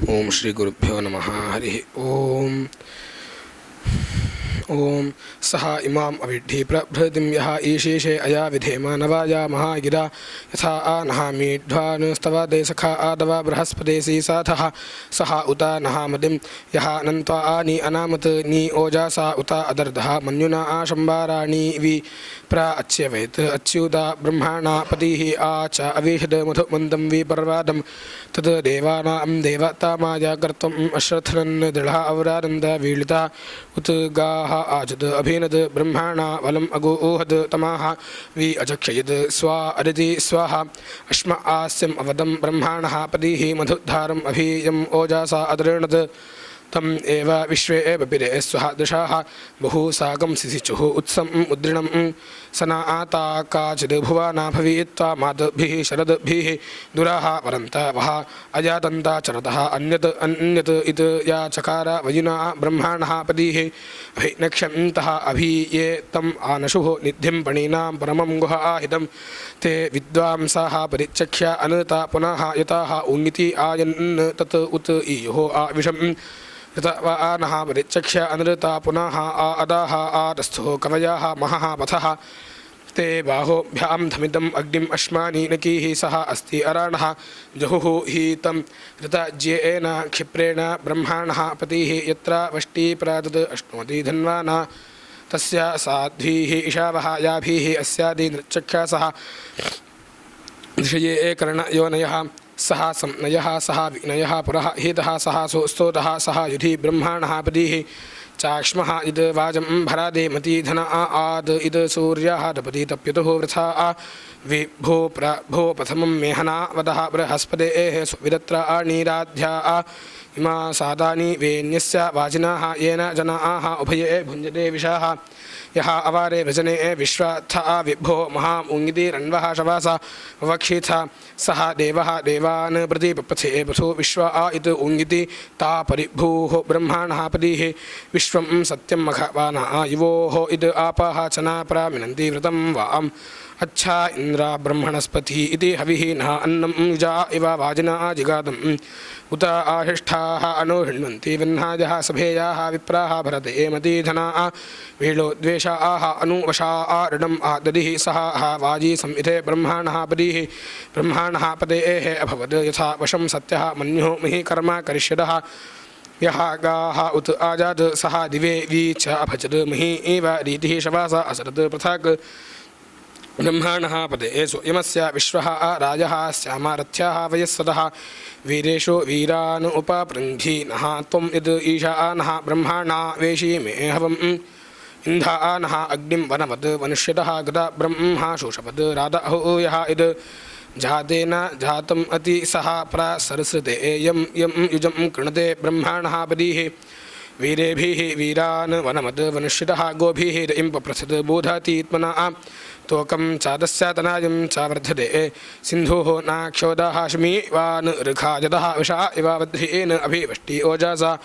ओम श्री गुरुभ्यो नमः। हरि ओम। ओम सह इमाम अविद्धि प्रभृतिं यः ईशेषे अया विधेम नवाया महागिरा यथा आनहामीध्वानुस्तवदे सखा आदव बृहस्पतिसि साथः सह उता नहामदिं यः अनन्त्वा आनि अनामत नि ओजासा उता अदर्धः मन्युना आशंबाराणि वि प्रा अच्छेवेत् अच्युता ब्रह्मणा पतिः आच अवेशद मधुमन्दं वि पर्वादं तद् देवानां देवतामाया कर्तुम् अश्रथनन् दृढा अवरानन्द वीळिता उत गाः आचद अभिनद ब्रह्मणा वलम् अगोहद तमाः वि अचक्षयद स्वा अदिति स्वाहा अश्म आस्यम् अवदं ब्रह्मणः पतिः मधुधारम् अभीयम् ओजासा अदृणद तम एव विश्वे बपिरे स्वः दशाः बहु सागं सिसिचुः उत्सम् उद्रिणं सना आता काचिद् भुवाना भवित्वा मातभिः शरद्भिः दुराः परन्तवः अजातन्ता चरतः अन्यत् अन्यत् इत या चकार वयुना ब्रह्मणः पतिः अभिनक्ष्यन्तः अभीये तम् आनशुः निधिं पणीनां परमं गुह आहितं ते विद्वांसाः परिचक्ष्य अनता पुनः यताः उन्निति आयन् तत् उत इयुः आविषम् ऋतवानः परिचक्ष्य अनृता पुनः आदाः आदस्थो कवयाः महः पथः ते बाहोभ्यां धमिदम् अग्निम् अश्मानि नकीः सह अस्ति अराणः जहुः हि तं ऋतज्येन क्षिप्रेण ब्रह्मणः पतिः यत्र वष्टी प्रादद अश्नोति धन्वाना तस्य साध्वीः इषावः याभिः अस्यादि नृचक्ष्य सह दृशये कर्णयोनयः सह संनयः सह विनयः पुरः हेतः सह स्तोतः सह युधि ब्रह्मणः पतिः चाक्ष्मः इद वाजं भरादे मती धन आद इद सूर्यः दपति तप्यतुः वृथा विभो प्रभो प्रथमं मेहना वदः बृहस्पतेः सुविदत्र नीराध्या इमा सादानि वेन्यस्य वाजिनाः येन जनाः उभये भुञ्जते विषाः यः अवारे भजने विश्वात्थ विभो महामुङ्गितिरन्वः शवासा वक्षिथ सह देवः देवान् प्रति पप्रथे पथो विश्वा इत उङ्गिति ता परिभूः ब्रह्मणः पतिः विश्वं सत्यं मघवानः युवोः इद आपाः चना प्रामिनन्ति व्रतं वाम् अच्छा इंद्रा ब्रह्मणस्पति इति हविः नः अन्नं युजा इव वाजिना जिगादम् उत आहिष्ठाः अनुहिण्वन्ति वह्नाजः सभेयाः विप्राः भरते मतीधनाः वीळो द्वेषाः अनुवशाः ऋणम् आददिः सह वाजी संविधे ब्रह्मणः पतिः ब्रह्मणः पतेः अभवत् यथा वशं सत्यः मन्युः मही कर्म करिष्यतः यः गाः उत आजात् सह दिवे वी च अभजत् मही एव रीतिः शवासा असरत् पृथक् ब्रह्मणः पते स्वयमस्य विश्वः राजः श्यामारथ्याः वयस्वतः वीरेषु वीरान् उपपृङ्घि नः त्वं यद् ईशानः ब्रह्मणा वेशी मे हवम् इन्धानः अग्निं वनवद् वनुष्यतः गदा ब्रह्मा शोषवद् राधः यः इद् जातेन जातम् अति सह प्रसरसृते यं यं युजं कृणते ब्रह्मणः पतिः वीरेभिः वीरान् वनमद् वनुष्यतः गोभिः रयिं पप्रथद् बोधतीत्मना तोकं चादस्य तनायं च वर्धते सिन्धुः नाक्षोदः शमीवान् ऋखाजतः विषा इव वध्रेन अभिवष्टि ओजसा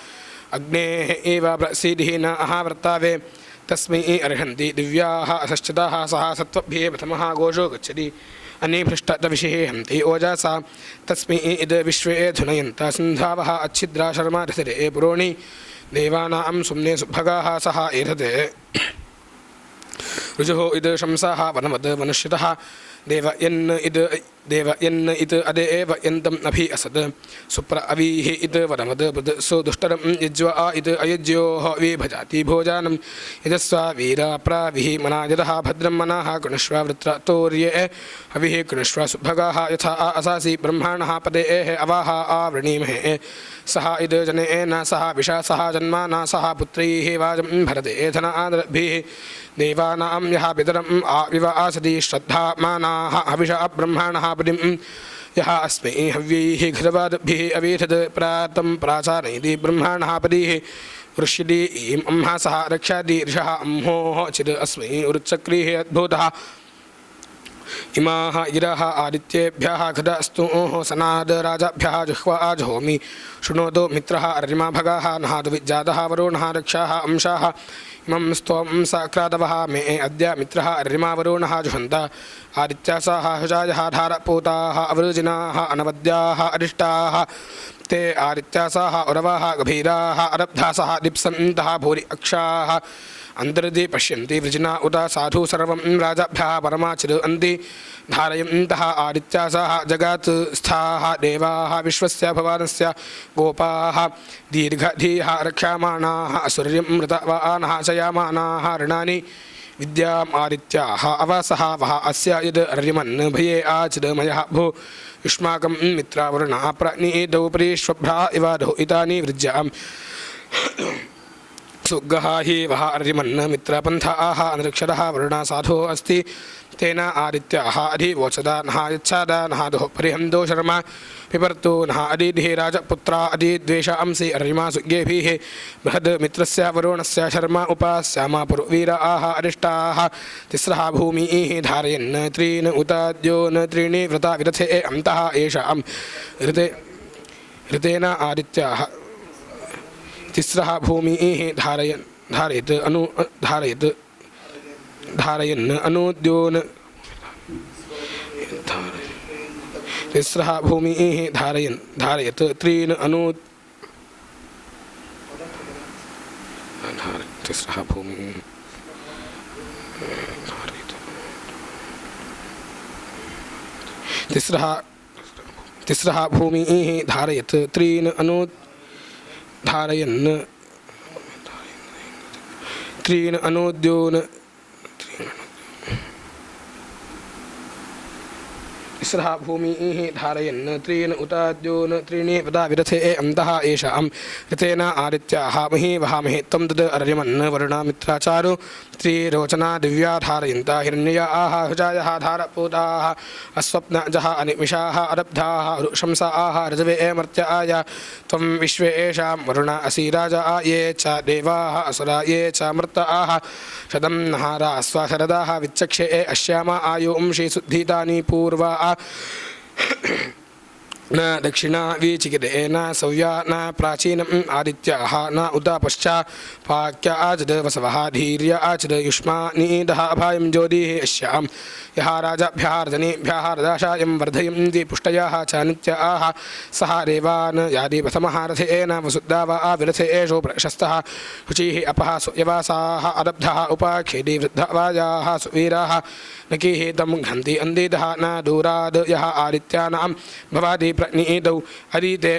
अग्नेः एव प्रसीदिः न अहावर्तावे तस्मै अर्हन्ति दिव्याः असश्चिताः सह सत्त्वभिः प्रथमः घोषो गच्छति अनिभृष्टतविषिः हन्ति ओजसा तस्मै इद विश्वे धुनयन्त सिन्धावः अच्छिद्रा शर्मा रथिरे पुरोणि देवानां सुम्ने सुभगाः सह एधते ऋजुः इद शंसाः वनवद् वनुष्यतः देवयन् इद अदे एव यन्तम् अभि असद् सुप्र अवीः इद वनवद् बुद् सुदुष्टरं यज्वा इद अयज्योः विभजाति भोजानं यजस्वा वीरा प्राविः मनायतः भद्रं मनाः कृणुष्व वृत्रतोर्ये हविः कृणुष्व सुभगाः यथा असासि ब्रह्मणः पतेः अवाः आवृणीमहे सह इद जनेन सह विषा सह जन्माना सह पुत्रैः वाजं भरते धनाद्भिः देवानां यः पितरम् आविव आसति श्रद्धामानाः हविषा ब्रह्मणः पतिं यः अस्मै हव्यैः घृतवाद्भिः अवेधत् प्रातं प्राचारयति ब्रह्मणः पतिः ऋष्यति ईम् अम्हा सह रक्षादि ऋषः अम्होः चिद् अस्मै उरुचक्रीः अद्भुतः इमाः गिरः आदित्येभ्यः घृतस्तुः सनाद राजाभ्यः जुह्वा आजहोमि शृणोतु मित्रः अर्यमा भगाः नहातु विज्जातः वरुणः रक्षाः अंशाः इमं स्तोमं सक्रादवः मे अद्य मित्रः अर्यमा वरुणः जुहन्त आदित्यासाः हुजायः धारपूताः अवृजिनाः अनवद्याः अरिष्टाः ते आदित्यासाः उरवाः गभीराः अरब्धासः दीप्सन्तः भूरि अक्षाः अंतर्दि पश्यन्ति वृजना उत साधु सर्वं राजाभ्यः परमाचिरन्ति धारयन्तः आदित्यासाः जगत् स्थाः देवाः विश्वस्य भवानस्य गोपाः दीर्घधीः रक्षामाणाः सूर्यं मृतवानः शयामानाः ऋणानि विद्याम् आदित्याः अवसः वः अस्य यद् अर्यमन् भये आचिरमयः भो युष्माकं मित्रावरुणः प्रणीतौ परीश्वभ्रा इव दोहितानि वृज्याम् सुगः हि वः अर्यमन् मित्रपन्थाः अनृक्षरः वरुणा साधो अस्ति तेन आदित्याः अधिवोचदा नः यच्छादा नः दोः परिहन्दो शर्मा पिबर्तु नः अदिधिः राजपुत्रा अदिद्वेषांसि अर्यमा सुज्ञेभिः बृहद् मित्रस्य वरुणस्य शर्मा उपास्यामा पुरवीराः अरिष्टाः तिस्रः भूमिः धारयन् त्रीन् उताद्योन् त्रीणि व्रता विरथे अन्तः येषां ऋतेन आदित्याः तिस्रः भूमिः धारयन् अनुद्योन् तिस्रः भूमिः धारयत् त्रीन् तिस्रः भूमिः तिस्रः भूमिः धारयत् त्रीन् धारयन् त्रीन् अनुद्योन् तिस्रः भूमिः धारयन् त्रीन् उताद्योन् त्रीणि पदा विरथे अन्तः येषां ऋतेन आदित्याः मही वहामहे त्वं तद् अर्यमन् वरुणमित्राचारु त्रिरोचना दिव्या धारयन्ता हिरण्ययाः हुजायः धारपूताः अस्वप्नजः अनिमिषाः अरब्धाः शंसाः रजवे मर्त्याय त्वं विश्वेषां वरुण असि राजा ये च देवाः असुरा ये च मर्ताः शतं नहारा स्वशरदाः विचक्षे अश्यामा आयुंषि शुद्धितानि पूर्वा न दक्षिणा वीचिकिरे न सव्या न प्राचीनम् आदित्याः न उत पश्चापाक्या आचद वसवः धीर्य आचद युष्मानीदः अभायं ज्योतिः अश्यां यः राजाभ्यः रजनेभ्यः रदाशायं वर्धयन्ति पुष्टयाः च नित्याः सः देवान् यादि प्रथमः रथेन वसुद्धावा विरथेषु प्रशस्तः शुचिः अपः सुयवासाः अदब्धः उपाखेदि वृद्धवाजाः सुवीराः नकीः तं घ्नन्ति अन्दितः न दूराद् यः आदित्यानां भवादि प्रणीतौ अदिते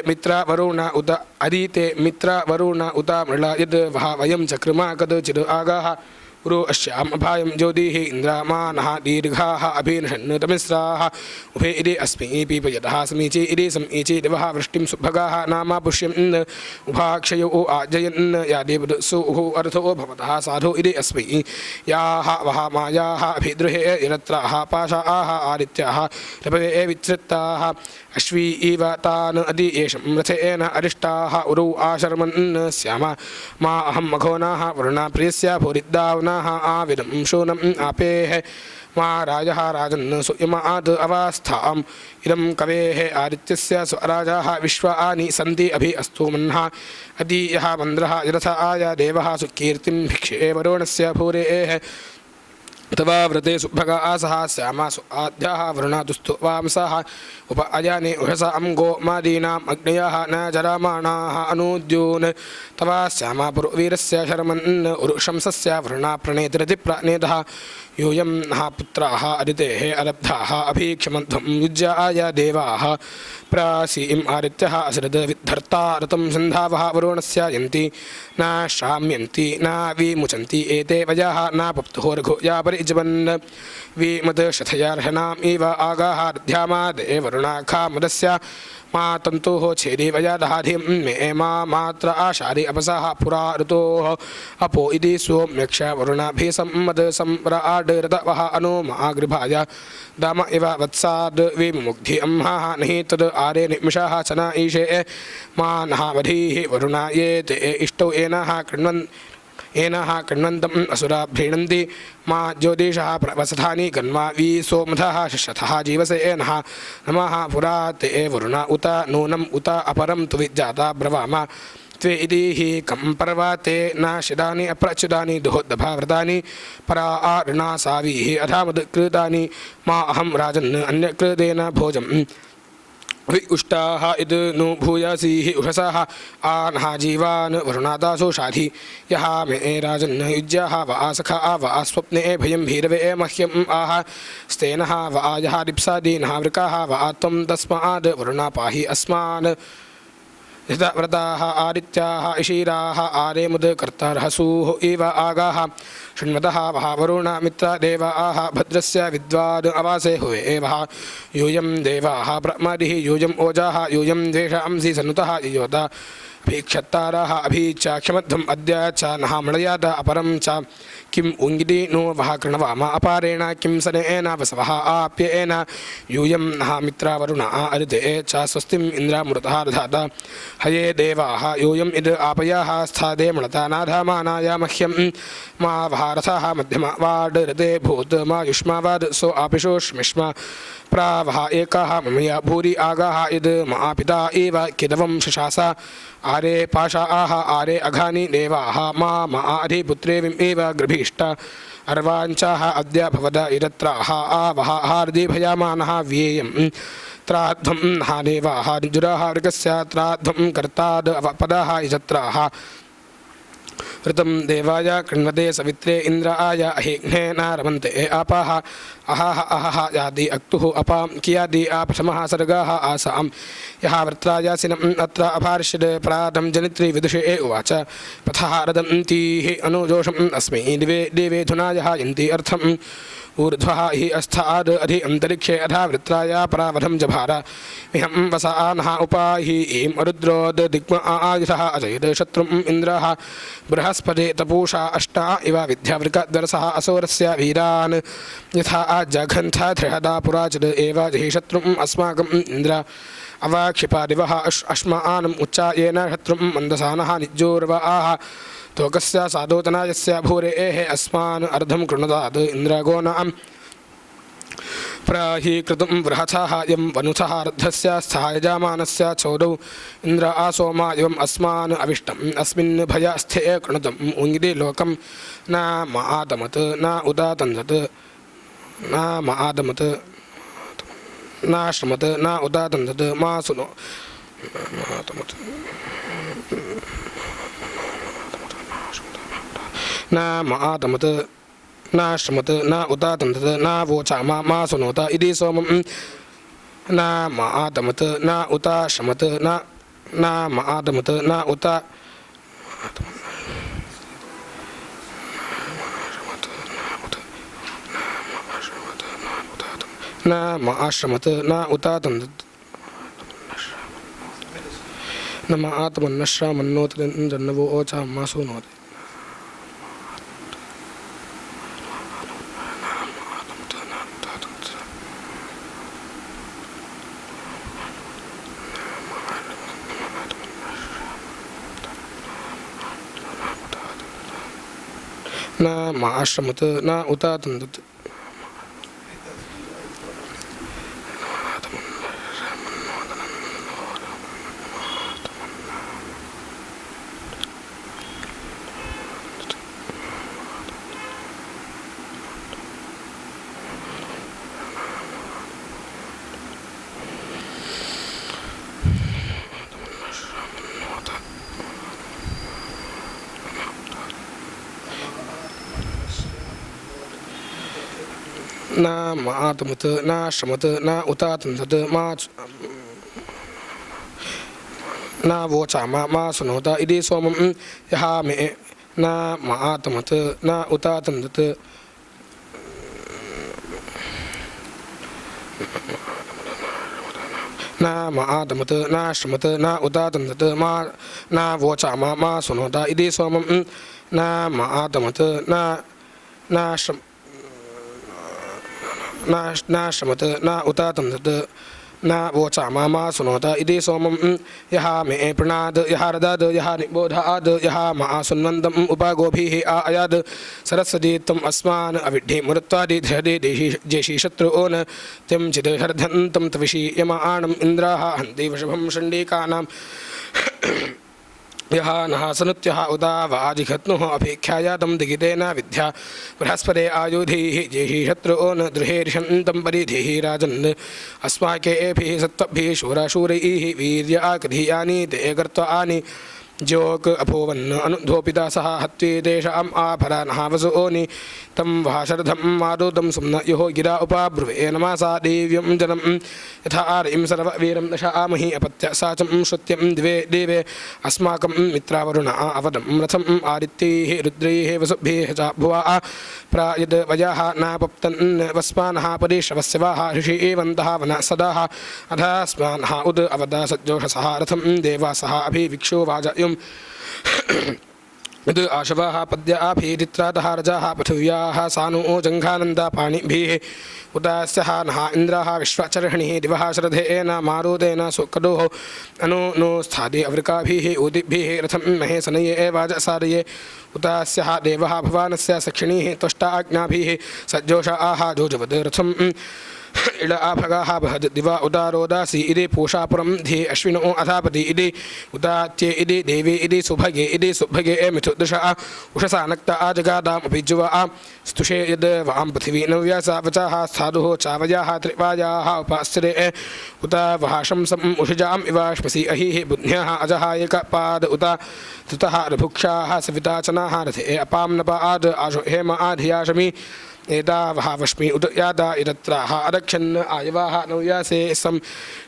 मित्रवरुण उत मृळा यद् वः वयं चक्रमा कदचिद् आगाः गुरु अश्याम अभायं ज्योतिः इन्द्रामानः दीर्घाः अभिनशन् तमिस्राः उभे इति अस्मि पीपयतः समीची इति समीची दिवः वृष्टिं सुभगाः नामा पुष्यन् उभाक्षयो आजयन् यादेवसुः अर्थो भवतः साधु इति अस्मि याः वः मायाः अभिद्रुहे यरत्राः पाशाः आदित्याः रपवे विच्छृत्ताः अश्वी इव तान् अदि येषं रथेन अरिष्टाः उरौ आशर्मन् स्याम मा अहं मघोनाः वरुणा प्रियस्य भूरिद्दावनाः आविदं शूनम् आपेः मा राजः राजन् सुयमाद् अवस्थाम् इदं कवेः आदित्यस्य स्वराजाः विश्वानि सन्ति अभि अस्तु मन्नः अदि यः मन्द्रः यरथ आय देवः सुकीर्तिं भिक्षे वरुणस्य भूरेः तवा व्रते सुभगा आसः श्यामा आद्याः वरुणादुस्तु वांसः उप अयाने उषसा गो मादीनाम् अग्नयः न जरामाणाः अनुद्योन् तवा श्यामा पुरवीरस्य शर्मन् उरुशंसस्य वरुणा प्रणेतिरति प्राणेदः यूयं नः पुत्राः अदितेः अरब्धाः अभीक्षमध्वं युज्याय देवाः प्रासीम् आदित्यः असृद विद्धर्ता रतं सन्धावः वरुणस्य यन्ति न श्राम्यन्ति न विमुचन्ति एते वयः न पप्तुः रघुया परिजवन् विमदशथयार्हणाम् इव आगाः दध्यामा देवरुणाखा मदस्य मा तन्तुः छेदि वयदहाधिं मे मा मात्र आशादि अपसः पुरा ऋतोः अपो इति सोम्यक्ष वरुणाभिसम्मद सम्राड्रदवः अनु मागृभाय दाम इव वत्साद् विमुग्धि अम्हाः नहि तद् आरे निमिषाः चना ईशे मा नः वधीः वरुणा ये ते इष्टौ येनः कृण्वन् एनः कृण्वन्तम् असुरा भ्रीणन्ति मा ज्योतिषः वसथानि गन्वा वीसोमधः शशथः जीवसेनः नमः पुरा ते वरुण उत नूनम् उत अपरं तु विज्जाता ब्रवाम त्वे इति हि कं पर्वाते न शिदानि अप्रच्युतानि दुहोद्दभाव्रतानि परा ऋणा सावीः अधामदकृतानि मा अहं राजन् अन्यकृतेन भोजम् उष्टाः इद नु भूयसीः उषसः आनः जीवान् वरुणादासो शाधि यः मे राजन् युज्याः वा सखा वा स्वप्ने भयं भीरवे मह्यम् आह स्तेनः वा यः रिप्सादीनः वृकाः वा त्वं तस्माद् वरुणा पाहि अस्मान् व्रताः आदित्याः इषीराः आरे मुदकर्तारहसूः इव आगाः शृण्वतः वः वरुण मित्रदेवाः भद्रस्य विद्वाद् अवासे हुवे वः यूयं देवाः ब्रह्मदिः यूयम् ओजाः यूयं द्वेषांसि सनुतः योदा अभीक्षत्ताराः अभीचाक्षमध्वम् अद्य च नः मणयाद अपरं च किम् उङ्गिति नो वः कृणवाम अपारेण किं सनेन वसवः आप्येन यूयं नः मित्रावरुण अरिते च स्वस्तिम् इन्द्रामृतः दधात हये देवाः यूयम् इद आपयाः स्थादे मणता नाधामानाय मह्यं मा भारतः मध्यम वाडरते भूत मा युष्मावाद सो आपिशोष्मिष्म प्रावः एकाः ममया भूरि आगाः इद मा पिता एव किदवं शशास आरे पाशाः आरे अघानि देवाः मा अधिपुत्रेविमेव गृभीष्ट अर्वाञ्चाः अद्य भवद इरत्राः आवः हार्दिभयामानः व्येयं त्राध्वं नः देवाः निजुराः मृगस्य त्राध्वं कर्ताद् पदाः इजत्राः ऋतं देवाय कृण्वते सवित्रे इन्द्राय अहिघ्ने न रमन्ते आपाः अहः अहः यादि अक्तुः अपां कियादि प्रथमः सर्गाः आसां यः वृत्रायासिनम् अत्र अभार्षिद् प्रातं जनित्री विदुषे उवाच पथः रदन्तीः अनुजोषम् अस्मै दिवे देवेधुना यः यन्ति अर्थम् ऊर्ध्वः हि अस्थाद् अधि अन्तरिक्षे अधा वृत्राया परावधं जभार मिहं वसा नः उपाहि ईं रुद्रोद् दिग्म आयुधः अजयद् शत्रुम् इन्द्रः बृहस्पति तपूषा अष्टा इव विद्यावृकद्वरसः असोरस्य वीरान् यथा जघन्थ धृहदा पुराचिद् एव जहि शत्रुम् अस्माकम् इन्द्र अवाक्षिपादिवः अश्मानम् उच्चायेन शत्रुं मन्दसानः निज्जोर्वाः तोकस्य साधोतनायस्य भूरेः अस्मान् अर्धं कृणुतात् इन्द्रगोनां प्राहि कृतं बृहथः यं वनुथः अर्धस्य स्थायजामानस्य चोदौ इन्द्र आसोमा एवम् अस्मान् अविष्टम् अस्मिन् भयस्थे कृणुतम् उङ्गिति लोकं न मातमत् न उदातन्दत् न मादमत् न श्रमत् न उदातन्दत् मा सुनो न मातमत् न श्रमत् न उदातन्दत् न वोचाम मा सुनोत इति सोमं न मातमत् न उत श्रमत् न मातमत् न उत न माश्रमत् न उतातन्दत् न मातमन्न श्रामन्नोत जन्नवो ओचाम मा सुनोत न माश्रमत् न उतातन्दत् न मातमत् न श्रमत् न उतातन्दत् न वोचाम मा सुनोत इति सोमं यः मे न मातमत् न उतातन्दत् न मातमत् न श्रमत् न उतातन्दत् न वोचाम मा सुनोत इति सोमं न मातमत् न श्रमत् न उतातन्दत् न वोचामा मा सुनोत इति सोमं यः मे प्रणाद यः रदद यः निबोधाद यः मा सुन्वन्तम् उपगोभिः आयाद सरस्वती त्वम् अस्मान् अविड्ढि मुरत्वादि धृदे जेषि शत्रुओन् त्वं चिद् हर्धन्तं तविषि यमाणम् इन्द्राः हन्ति वृषभं षण्डिकानां यः नः सनुत्यः उदा वाजिघत्नुः अपेक्षायातं दिगितेन विद्या बृहस्पते आयुधैः जेहि शत्रुओन् दृहेर्षन्तं परिधिः राजन् अस्माकेभिः सत्त्वभिः शूरशूरैः वीर्याकृधियानि ते कर्त्वानि ज्योक अभूवन् अनुधोपिता सह हत्वे तेषाम् आभरानः वसोनि तं वाशर्धं मारुतं सुम्न यो गिरा उपाब्रुवे नमासा देव्यं जनं यथा आर्यं सर्ववीरं दशामहि अपत्य साचं श्रुत्यं दिवे देवे अस्माकं मित्रावरुणा अवदं रथम् आदित्यैः रुद्रैः वसुभिः च भुवा प्रायद् वयः नापप्तन् वस्मानः परिश्रवस्यवाः ऋषिवन्तः वनसदाः अधास्मानः उद अवदा सज्जोषसः रथं देवासः अभिविक्षो वाजयुं यद् आशवाः पद्याभिरित्रातः रजाः पृथिव्याः सानो जङ्घानन्दा पाणिभिः उदास्यः नः इन्द्राः विश्वचर्षणिः दिवः श्रद्धेन मारुदेन सुकदोः अनु नो स्थादे अवृकाभिः उदिभिः रथं महे सनये वाजसारये उदास्यः देवः भवानस्य सक्षिणीः त्वष्टाज्ञाभिः सज्जोषाः जोजवद् रथम् इड आभगाः बहद् दिवा उदारोदासी इति पूषापुरं धी अश्विनो अधापति इति उदात्ये इति देवी इति सुभगे मिथुदृशा उषसा नक्ता आजगादामपि जुवा स्तुषे यद् वां पृथिवी नव्यासा वचाः साधुः चावयाः त्रिवायाः उपास्रे उत वहाशंसम् उषिजाम् इवाश्मसि अहिः बुद्ध्याः अजहायकपाद उत धृतः रभुक्षाः सविताचनाः रथे अपां नपाद आशु हेम आधियाशमि एदा वहावश्मि उद यादा इदत्राः अदक्षन् आयवाः नव्यासे सं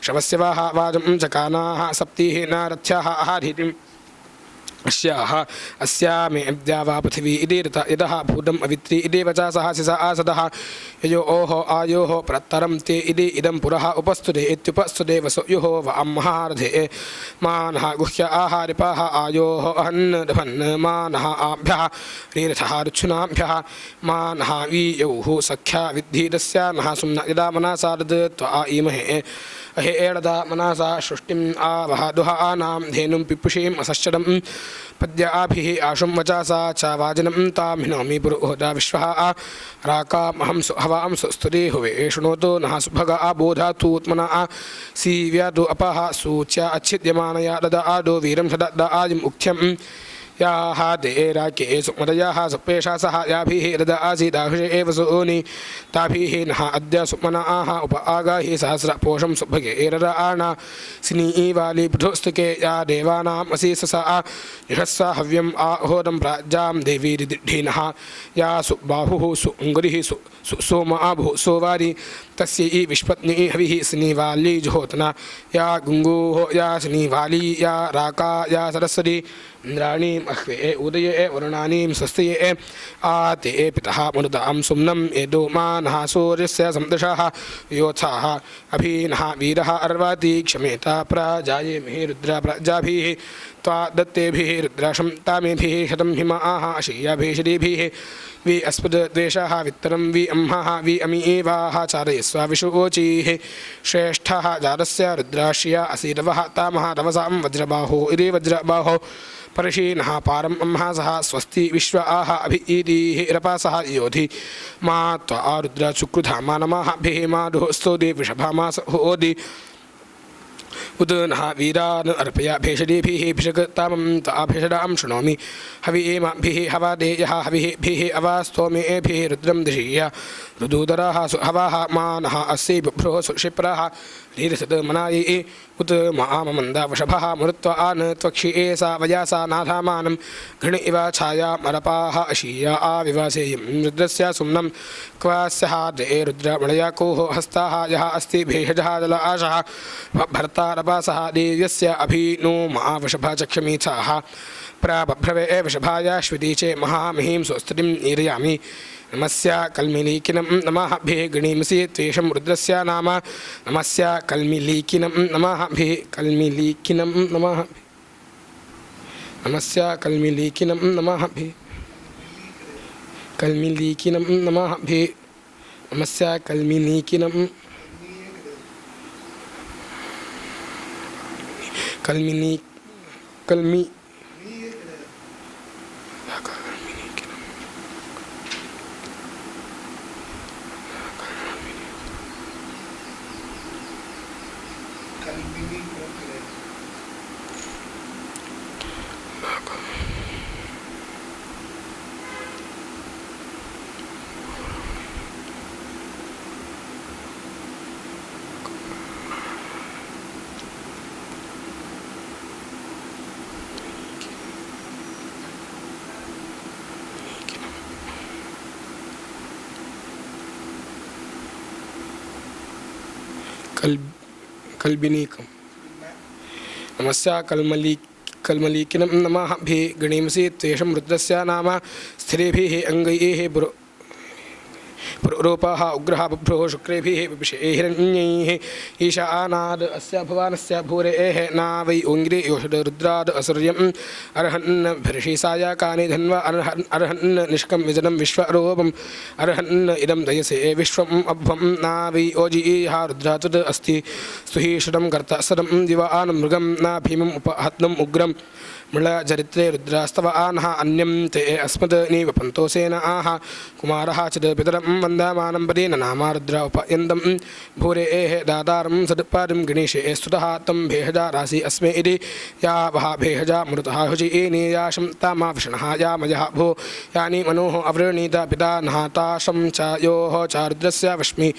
शवस्यवाः वाजं चकानाः सप्तिः न रथ्याः आहारीतिम् अस्याः अस्यामे अद्यावा पृथिवी इति रथ यदः भूतम् अवित्री इति वचा सहसिसा आसदः ययोः आयोः प्रत्तरं ते इति इदं पुरः उपस्तुते इत्युपस्तुते वसुयुः वामहारथे मानः गुह्य आहारिपाः आयोः अहन् मानः आभ्यः रीरथः रुच्छुनाभ्यः मानः वीयौः सख्या विद्धीतस्या नः सुम्न यदा मनसारद् त्वा ईमहे अहे एडदा मनसा सृष्टिम् आवह दुहानां धेनुं पिपुषीम् असश्चदं पद्याभिः आशुं वचासा च वाजनं तां हिनोमि पुरोहदा विश्वः राकामहं सुहवां सुस्तुति हुवे शृणोतु नः सुभगा बोधातु उत्मना सीव्यादु अपः सूच्या अच्छिद्यमानया ददादो वीरं सदा आदिम् उक्थ्यं याः ते राके सुमदयाः सुपेशा सह याभिः रदासि दाहुषे एव सूनि ताभिः नः अद्य सुमनाः उप आगाहि सहस्रपोषं सुभगे एरराणा सिनीवाली पृथुस्तुके या देवानाम् असीससा युषस्सा हव्यम् आहोदं प्राज्यां देवी रिदिढीनः या सुबाहुः सुअङ्गुरिः सोमा भू सोवारी तस्यै विश्वत्नी हविः सिनीवाली जुहोतना या गुङ्गुः या सिनीवाली या राका या सरस्वती इंद्राणीं अह्वे उदये वरुणानीं स्वस्तिये आते पितः मरुतां सुम्नं एदो मानः सूर्यस्य समदृशः योत्साः अभीनः वीरः अर्वाति क्षमेता प्राजाये मे रुद्र प्रजाभिः त्वा दत्तेभिः रुद्राशं तामेभिः शतं हिमाः अशीयाभिषदीभिः वि अस्पद्वेषः वित्तरं वि अम्हः वि अमीवाः चारयस्व विशुचीः श्रेष्ठः जातस्य रुद्राश्रिया असीरवः तामः तमसां वज्रबाहो इति वज्रबाहो परशीनः पारम् अम्हा सह स्वस्ति विश्व आह अभिईदीः रपासः योधि मा त्वा रुद्र सुक्रुधा मानमाभिः माधुः स्तोदि वृषभामास होदि उद नः वीरान् अर्पया भेषदीभिः भिषगतामं ताभिषदां शृणोमि हविएमाभिः हवादेयः हविभिः अवास्तोमेभिः रुद्रं दिशीय रुदूदराः सुहवाः मानः अस्यै बुभ्रोः सुक्षिप्राः रीरसद् मनायै उत माममन्दा वृषभः मरुत्वान् त्वक्षिये सा वयासा नाधामानं घृण इव छायामरपाः अशीया आविवासेयं रुद्रस्य सुम्नं क्वास्यः दे रुद्रमणयाकोः हस्ताः यः अस्ति भेषजः जल आशः भर्तारपासः देव्यस्य अभिनो मा वृषभः चक्षमीथाः प्राबभ्रवे वृषभाय श्वितीचे महामहीं स्वस्तिं नीरयामि नमस्य कल्मिलीकिनं नमःभिः गणीमसि त्वेषं रुद्रस्य नाम नमस्य कल्मिलीकिनं नमःभिः कल्मिलीकिनं नमः नमस्य कल्मिलीकिनं नमःभिः कल्मिलीकिनं नमःभिः नमस्य कल्मिलीकिनं कल्मिनी कल्मी कल्बिनीकम नमस्या कल्मलीकिनं नमः भे गणेमसि तेषं रुद्रस्य नाम स्थिरेभिः अंगैः पुरोपाः उग्रः बभ्रोः शुक्रेभिः विपिषे हिरण्यैः ईशानाद् अस्य भवानस्य भूरेः ना वै ओङ्गिरे योषड रुद्राद् असुर्यम् अर्हन् भर्षि सायाकानि धन्वा अर्हन् निष्कं विजनं विश्वरूपम् अर्हन् इदं दयसे विश्वम् अभ्वं ना वै ओजिहा रुद्रातुद् अस्ति सुहीषुडं कर्ता सदं दिवान् मृगं न भीमम् उपहत्नम् उग्रम् मृळचरित्रे रुद्रास्तव आनः अन्यं ते अस्मद् निवपन्तोसेन आह कुमारः चिद् पितरं वन्दामानं पदेन नामा रुद्रा उपयन्दं भूरेः दातारं सदपादिं गणेशे स्तुतः तं भेहजा राशि अस्मे इति या वः भेहजा मृतः हुजिनी याशं तामा विष्णः यामयः भो यानि मनोः अवृणीता पिता नहाताशं च योः च रुद्रस्य वश्मि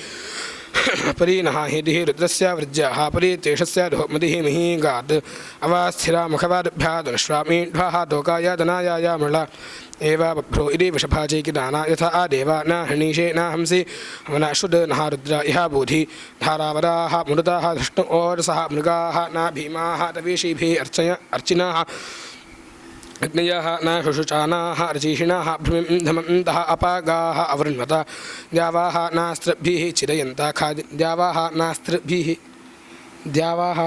परीनः हिदिः रुद्रस्य वृज्यः परीतेषस्य मदिः मिहिगात् अवास्थिरा मुखवाद्भ्यादनुश्वामीढ्वाः तोकाय दनायाय मृळ एव बभ्रो इति वृषभाचैकिदाना यथा देवा न हृणीषे न हंसि वनशुद् नः रुद्र इह बोधि धारावराः मृताः धृष्णोरसः मृगाः न भीमाः तवीषिभिः अर्चिनाः अग्नयः न शुशुचानाः रचीषिणाः भ्रमिं धमन्तः अपागाः अवृण्वत द्यावाः नास्त्रभिः चिरयन्तः खादि द्यावाः नास्त्रभिः द्यावाः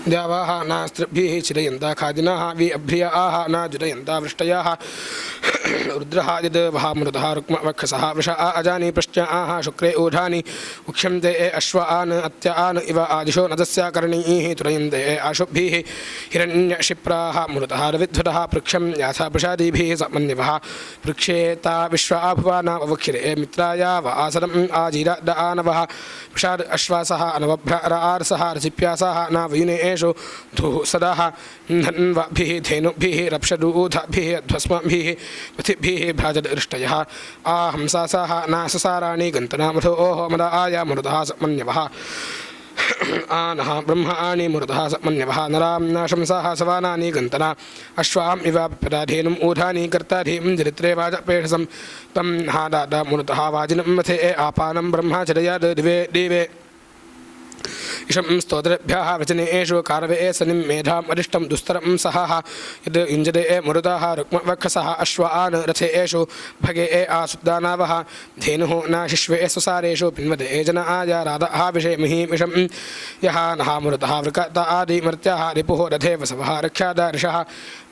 द्यावाः नास्त्रभिः चिरयन्तः खादिनः वि अभ्रियाः न जुरयन्तः वृष्टयाः रुद्रः यद् वः मृतः रुक्मवक्षसः वृषा अजानि पश्चाः शुक्रे ऊढानि उक्ष्यन्ते अश्वान् अत्यान् इव आदिशो नदस्य कर्णीः तुरयन्ते आशुभिः हिरण्यक्षिप्राः मृतः रविध्वतः पृक्षं याथा प्रसादिभिः समन्यवः पृक्षेता विश्वाभुवानावक्षिरे मित्राया व आसरम् आजीरदानवः प्रसाद अश्वासः अनवभ्रारसः रचिप्यासः न वयुनेषु धुः सदाः धन्वभिः धेनुभिः रप्षदूधभिः अध्वस्मभिः पथिभिः भ्राजदृष्टयः आहंसासः नाससाराणि गन्तनामथोः मदाय मरुतः समन्यवः आनः ब्रह्माणि मरुतः समन्यवः नरां नाशंसाः सवानानि गन्तना अश्वाम् इव पदाधेनुम् ऊधानि कर्ताधीं चरित्रे वाजपेषसं तं हादाद मरुतः वाजिनं मथे आपानं ब्रह्माचरयाद् दिवे दिवे इषं स्तोत्रेभ्यः वचनेषु कारवे सनिं मेधाम् अरिष्टं दुस्तरं सहाः यद् युञ्जते मरुताः रुक्मवक्षसः अश्वान् रथेषु भगे आसुदानावः धेनुः न शिश्वे सुसारेषु पिन्वते जनाय राधाः विषेमिषं यः नः मरुतः वृकत आदि मर्त्याः रिपुः रथे वसवः रक्षादर्शः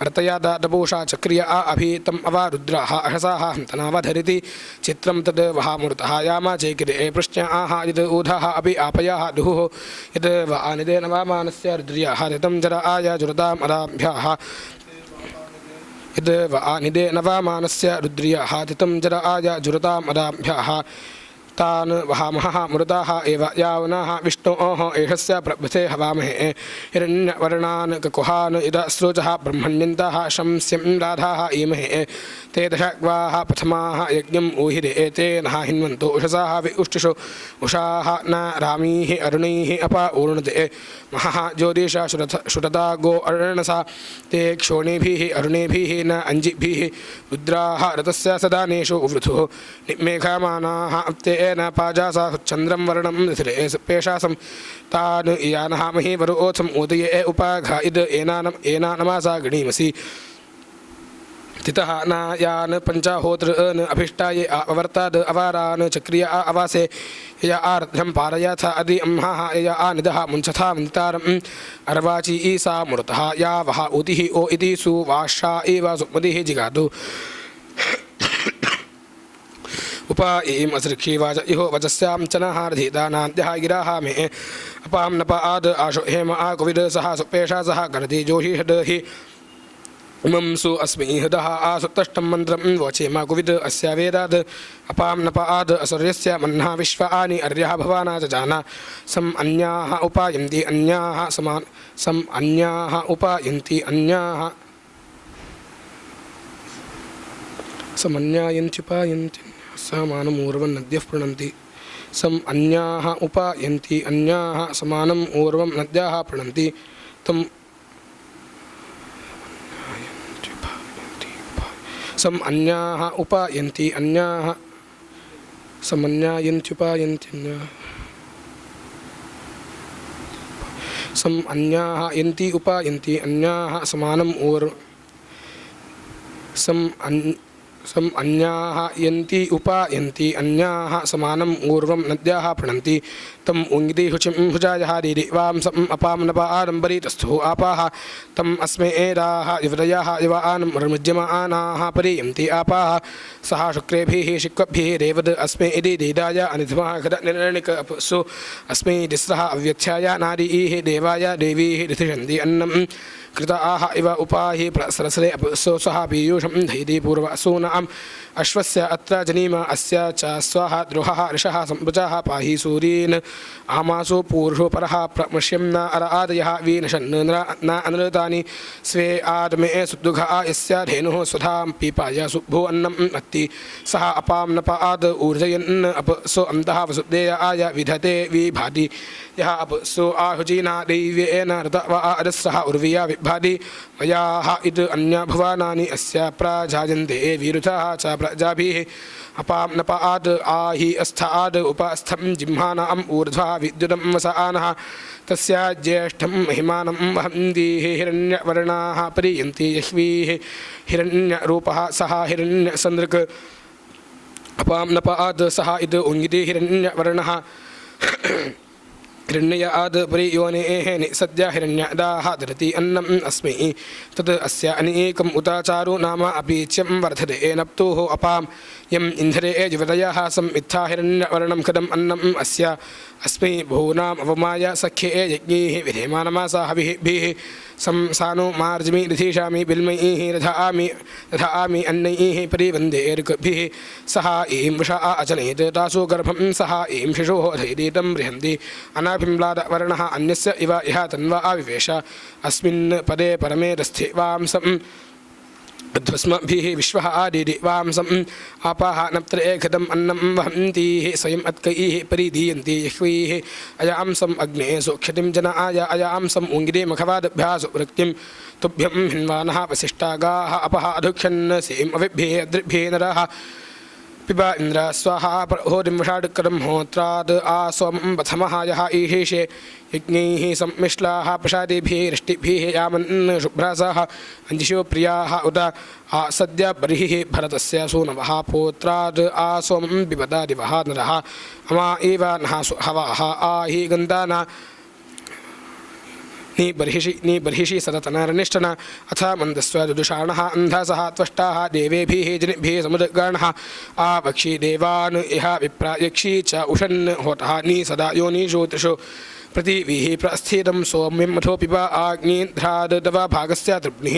वर्तयाद दपूषा चक्रिय अभीतम् अवा रुद्राः अहसाः हन्तनावधरिति चित्रं तद् वः मरुतः यामा चेकिरे पृश्चाः यद् ऊधाः अपि आपयाः दुहुः यद् वा निदेन वामानस्य रुद्र्याः ऋतं जराय जुरताम् अदाभ्याः यद् वा निदेन वामानस्य रुद्र्याः ऋतं जराय जुरताम् अदाभ्याः तान् वहामः मृताः एव यावनाः विष्णोः एषस्य प्रभृते हवामहे हिरण्यवर्णान् ककुहान् इदस्रोचः ब्रह्मण्यन्तः शंस्यं राधाः ईमहे ते दशग्वाः प्रथमाः यज्ञम् ऊहिरे ते नः हिन्वन्तो उषसाः वि उष्टिषु उषाः न रामीः अरुणैः अपा ऊर्णते महः ज्योतिषा शुरता गो अर्णसा ते क्षोणिभिः अरुणेभिः न अञ्जिभिः रुद्राः रतस्य सदानेषु वृथुः निमेघमानाः ते न पाजासा चन्द्रं वर्णं निथिरे पेशासं तान् यानः मही वरोऽथम् उदये उपाघा इद एनानमासा गणीमसि तितः न यान् पञ्चाहोत्रन् अभिष्टाये अवर्ताद् अवारान् चक्रिय आवासे यया आर्द्रं पारयथ अदि अम्हाः यया आनिदः मुञ्चथा वन्दितारम् अर्वाची ईसा मृतः या वः उतिः ओ इति सुवाषा एव सुमतिः जिगातु उपा ईम असृक्षी वाज इहो वचस्यां चनहारधिदानाद्यः गिराः मे अपां नप आद आशो हेम आकुविद सह सुपेशा सह गणति जोषिषदहि इमं सु अस्मि हृदः आसुप्तष्टं मन्त्रं वोचेम कुविद अस्या वेदाद् अपां नप आद असुर्यस्य मह्ना विश्व आनि अर्यः भवाना च जाना सम् अन्याः उपायन्ति अन्याः सम् अन्याः उपायन्ति अन्याः समन्यायन्त्युपायन्ति समानमूर्वं नद्यः प्रणन्ति सम् अन्याः उपायन्ति अन्याः समानम् ऊर्वं नद्याः प्रणन्ति तम् सम् अन्याः उपायन्ति अन्याः समन्यायन्त्युपायन्ति सम् अन्याः यन्ति उपायन्ति अन्याः समानम् सम् अन्याः यन्ति उपायन्ति अन्याः समानम् ऊर्वं नद्याः प्रणन्ति तम् उङ्गिति शुचिं भुजायः दीदिवां सम् अपां नप आडम्बरीतस्थुः आपाः तम् अस्मे एदाः युवतयः युवानं मुज्यमानाः परियन्ति आपाः सः शुक्रेभिः शिक्वभिः रेवद् अस्मे इति दीदाय अनिधमः खदनिर्णिक अपसु अस्मै दिस्रः अव्यथ्याय नारीः देवाय देवीः दिथिषन्ति अन्नं कृताः इव उपाहि प्रसरसरे अपसो सः पीयूषं धैति पूर्वसूनाम् अश्वस्य अत्र जनीम अस्य च स्वः द्रोहः ऋषः सम्पृचाः पाहि सूरीन् आमासु पूर्षो परः प्रमश्यं न अर आदयः वीनशन् न अनृतानि स्वे आदमे सुदुघः यस्य धेनुः स्वधां पीपाय सुभो अन्नम् अत्ति सः अपां नप आद ऊर्जयन् अपसो अन्तः वसुदेय आय विधते विभाति यः अपसो आहुजीना दैव्येन ऋतव अरस्रः उर्विया विभाति मयाः इद अन्या भुवनानि अस्य प्रजायन्ते वीरुथः च प्रजाभिः अपां नप आद आहि अस्थाद उपस्थं जिह्मानाम् ऊर्ध्वः विद्युतं वसानः तस्य ज्येष्ठं महिमानं वहन्तीः हिरण्यवर्णाः परियन्ति यह्वीः हिरण्यरूपः सः हिरण्यसन्दृक् अपां नप आद सः इद उङ्गिति हिरण्यवर्णः हिरण्य आद परियोनेः निसद्य हिरण्यदाः दरति अन्नम् अस्मै तद् अस्य अनेकम् उताचारो नाम अपीच्यं वर्धते नप्तुः अपां यम् इन्धरे युवतयः सम् इत्था हिरण्यवर्णं खदम् अन्नम् अस्य अस्मै भूनाम् अवमाय सख्ये यज्ञैः विधेमानमासा हविभिः संसानो मार्जमि रथीषामि बिल्मैः रथामि अन्नैः परिवन्देर्भिः सः ईं वृषा अचनेत् तासु गर्भं सः ईं शिशोः धैर्यं बृहन्ति अनाभिम्लादवर्णः अन्यस्य इव इह तन्वा आविवेश अस्मिन् पदे परमे रस्थे वांसम् ध्वस्मभिः विश्वः आदिदि वांसम् आपाः नप्त्र एकदम् अन्नं वहन्तीः स्वयम् अत्कैः परिदीयन्ति यह्वीः अयांसम् अग्ने सुक्षतिं जनाय अयांसम् उङ्गिरे मखवादभ्यः सुवृत्तिं तुभ्यं हिन्वानः वसिष्ठागाः अपः अधुक्षन् सेम् अविभ्यः अद्रिभ्यः नरः पिब इन्द्र स्वाहा होरिं वषाड्करं होत्राद् आसोमं प्रथमः यः ईशेषे यज्ञैः सम्मिश्लाः प्रसादिभिः वृष्टिभिः यामन् शुभ्रासाः अंजिषो प्रियाः उद सद्य बर्हिः भरतस्य सूनवः पोत्राद् आसोमं बिबदा दिवः नरः अमा एव नः हवाः आहि गन्धाना बर्हिषि सततनरनिष्ठन अथ मन्दस्व दुदुषाणः अन्धसः त्वष्टाः देवेभिः जनिभिः समुद्गाणः आवक्षि देवान् इह विप्रा यक्षी च उषन् होतः नि सदा योनिषु त्रिषु प्रतिविः प्रस्थितं सौम्यं मथो पिब आग्नीध्राद् तव भागस्य तृप्निः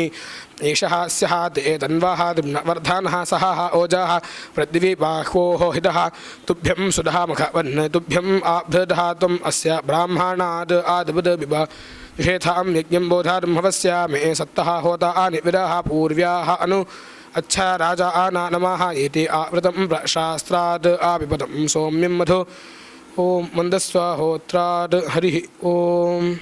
एषः स्यः ते तन्वाः तृप्नवर्धानः सहाः ओजाः पृथिवी बाह्वोः हितः तुभ्यं सुधः मखवन् तुभ्यम् आब्धः त्वम् अस्य ब्राह्मणाद् आदवद् बिब यथां यज्ञं बोधारं हवस्य मे सत्तः होता आनिविदाः पूर्व्याः अनु अच्छा राजा आना नमः एते आवृतं शास्त्राद् आविपदं सौम्यं मधु ओं मन्दस्व होत्राद् हरिः ओम्।